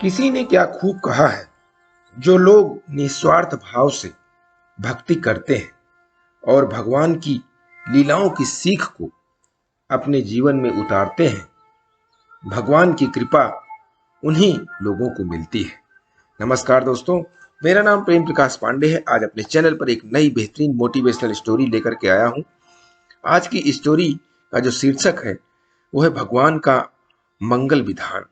किसी ने क्या खूब कहा है, जो लोग निस्वार्थ भाव से भक्ति करते हैं और भगवान की लीलाओं की सीख को अपने जीवन में उतारते हैं, भगवान की कृपा उन्हीं लोगों को मिलती है। नमस्कार दोस्तों, मेरा नाम प्रेम प्रकाश पांडे है। आज अपने चैनल पर एक नई बेहतरीन मोटिवेशनल स्टोरी लेकर के आया हूं। आज की स्टोरी का जो शीर्षक है वो है भगवान का मंगल विधान।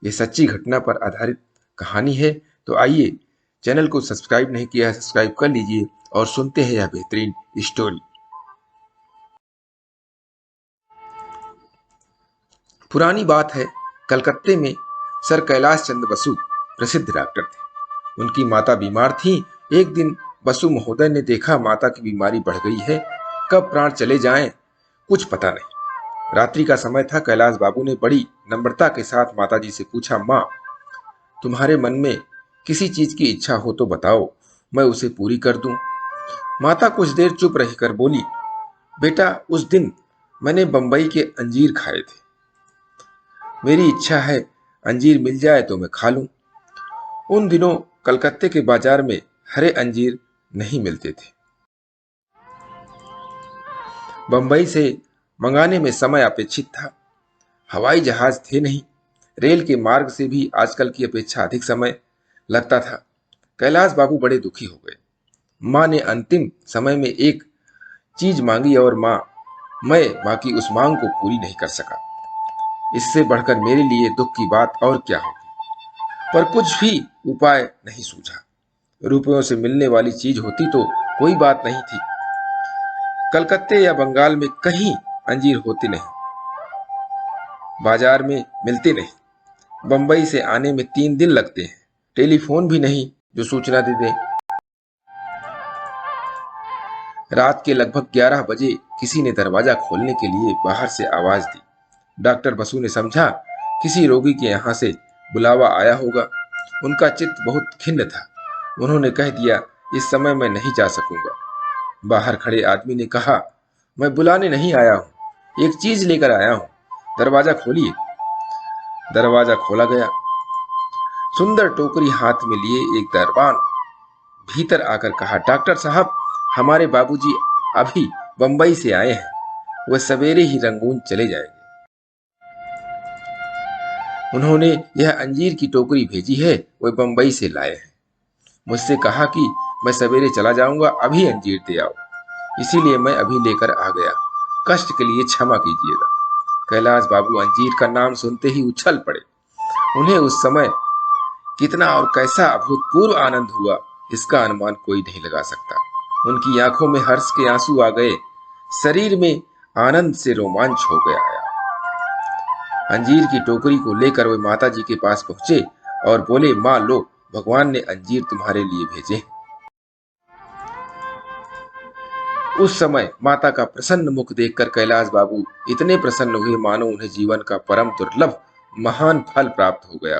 ये सच्ची घटना पर आधारित कहानी है। तो आइए, चैनल को सब्सक्राइब नहीं किया है सब्सक्राइब कर लीजिए और सुनते हैं यह बेहतरीन स्टोरी। पुरानी बात है, कलकत्ते में सर कैलाश चंद्र बसु प्रसिद्ध डॉक्टर थे। उनकी माता बीमार थी। एक दिन बसु महोदय ने देखा माता की बीमारी बढ़ गई है, कब प्राण चले जाएं कुछ पता नहीं। रात्रि का समय था। कैलाश बाबू ने बड़ी नम्रता के साथ माताजी से पूछा, माँ, तुम्हारे मन में किसी चीज की इच्छा हो तो बताओ, मैं उसे पूरी कर दूं। माता कुछ देर चुप रहकर बोली, बेटा, उस दिन मैंने बंबई के अंजीर खाए थे। मेरी इच्छा है अंजीर मिल जाए तो मैं खा लूं। उन दिनों कलकत्ते के बाजार में हरे अंजीर नहीं मिलते थे। बंबई से मंगाने में समय अपेक्षित था। हवाई जहाज थे नहीं। रेल के मार्ग से भी आजकल की अपेक्षा अधिक समय लगता था। कैलाश बाबू बड़े दुखी हो गए। माँ ने अंतिम समय में एक चीज मांगी और मैं माँ की उस मांग को पूरी नहीं कर सका। इससे बढ़कर मेरे लिए दुख की बात और क्या होगी। पर कुछ भी उपाय नहीं सूझा। रुपयों से मिलने वाली चीज होती तो कोई बात नहीं थी। कलकत्ते या बंगाल में कहीं अंजीर होते नहीं, बाजार में मिलते नहीं। बंबई से आने में 3 दिन लगते हैं। टेलीफोन भी नहीं जो सूचना दे दे। रात के लगभग 11 बजे किसी ने दरवाजा खोलने के लिए बाहर से आवाज दी। डॉक्टर बसु ने समझा किसी रोगी के यहाँ से बुलावा आया होगा। उनका चित्त बहुत खिन्न था। उन्होंने कह दिया, इस समय मैं नहीं जा सकूंगा। बाहर खड़े आदमी ने कहा, मैं बुलाने नहीं आया हूं, एक चीज लेकर आया हूं, दरवाजा खोलिए। दरवाजा खोला गया। सुंदर टोकरी हाथ में लिए एक दरबान भीतर आकर कहा, डॉक्टर साहब, हमारे बाबूजी अभी बंबई से आए हैं। वह सवेरे ही रंगून चले जाएंगे। उन्होंने यह अंजीर की टोकरी भेजी है, वह बंबई से लाए हैं। मुझसे कहा कि मैं सवेरे चला जाऊंगा, अभी अंजीर दे आओ। इसीलिए मैं अभी लेकर आ गया। कष्ट के लिए क्षमा कीजिएगा। कैलाश बाबू अंजीर का नाम सुनते ही उछल पड़े। उन्हें उस समय कितना और कैसा अभूतपूर्व आनंद हुआ, इसका अनुमान कोई नहीं लगा सकता। उनकी आंखों में हर्ष के आंसू आ गए। शरीर में आनंद से रोमांच हो गया। अंजीर की टोकरी को लेकर वे माता जी के पास पहुंचे और बोले, माँ लो, भगवान ने अंजीर तुम्हारे लिए भेजे। उस समय माता का प्रसन्न मुख देखकर कैलाश बाबू इतने प्रसन्न हुए मानो उन्हें जीवन का परम दुर्लभ महान फल प्राप्त हो गया।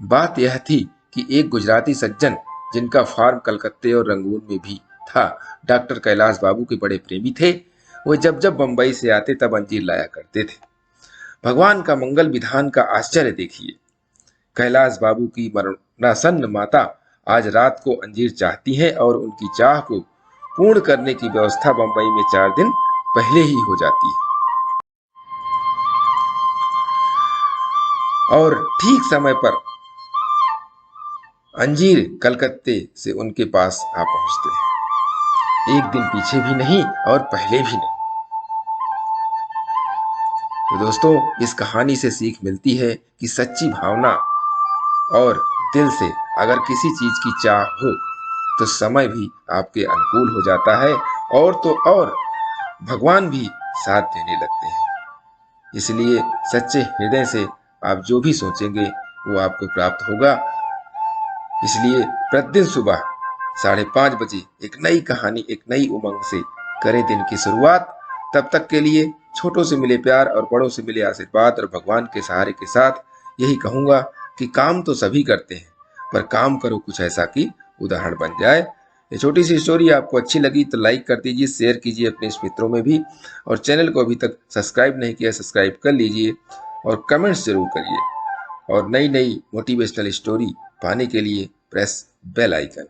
बात यह थी कि एक गुजराती सज्जन, जिनका फार्म कलकत्ते और रंगून में भी था, डॉक्टर कैलाश बाबू के बड़े प्रेमी थे। वे जब जब बंबई से आते तब अंजीर लाया करते थे। भगवान का मंगल विधान का आश्चर्य देखिए। कैलाश बाबू की मरणासन्न माता आज रात को अंजीर चाहती है और उनकी चाह को पूर्ण करने की व्यवस्था बंबई में 4 दिन पहले ही हो जाती है और ठीक समय पर अंजीर कलकत्ते से उनके पास आ पहुंचते हैं। एक दिन पीछे भी नहीं और पहले भी नहीं। तो दोस्तों, इस कहानी से सीख मिलती है कि सच्ची भावना और दिल से अगर किसी चीज की चाह हो तो समय भी आपके अनुकूल हो जाता है और तो और भगवान भी साथ देने लगते हैं। इसलिए सच्चे हृदय से आप जो भी सोचेंगे वो आपको प्राप्त होगा। इसलिए प्रतिदिन सुबह 5:30 बजे एक नई कहानी, एक नई उमंग से करें दिन की शुरुआत। तब तक के लिए छोटों से मिले प्यार और बड़ों से मिले आशीर्वाद और भगवान के सहारे के साथ यही कहूंगा कि काम तो सभी करते हैं, पर काम करो कुछ ऐसा कि उदाहरण बन जाए। ये छोटी सी स्टोरी आपको अच्छी लगी तो लाइक कर दीजिए, शेयर कीजिए अपने मित्रों में भी, और चैनल को अभी तक सब्सक्राइब नहीं किया सब्सक्राइब कर लीजिए और कमेंट्स जरूर करिए। और नई नई मोटिवेशनल स्टोरी पाने के लिए प्रेस बेल आइकन।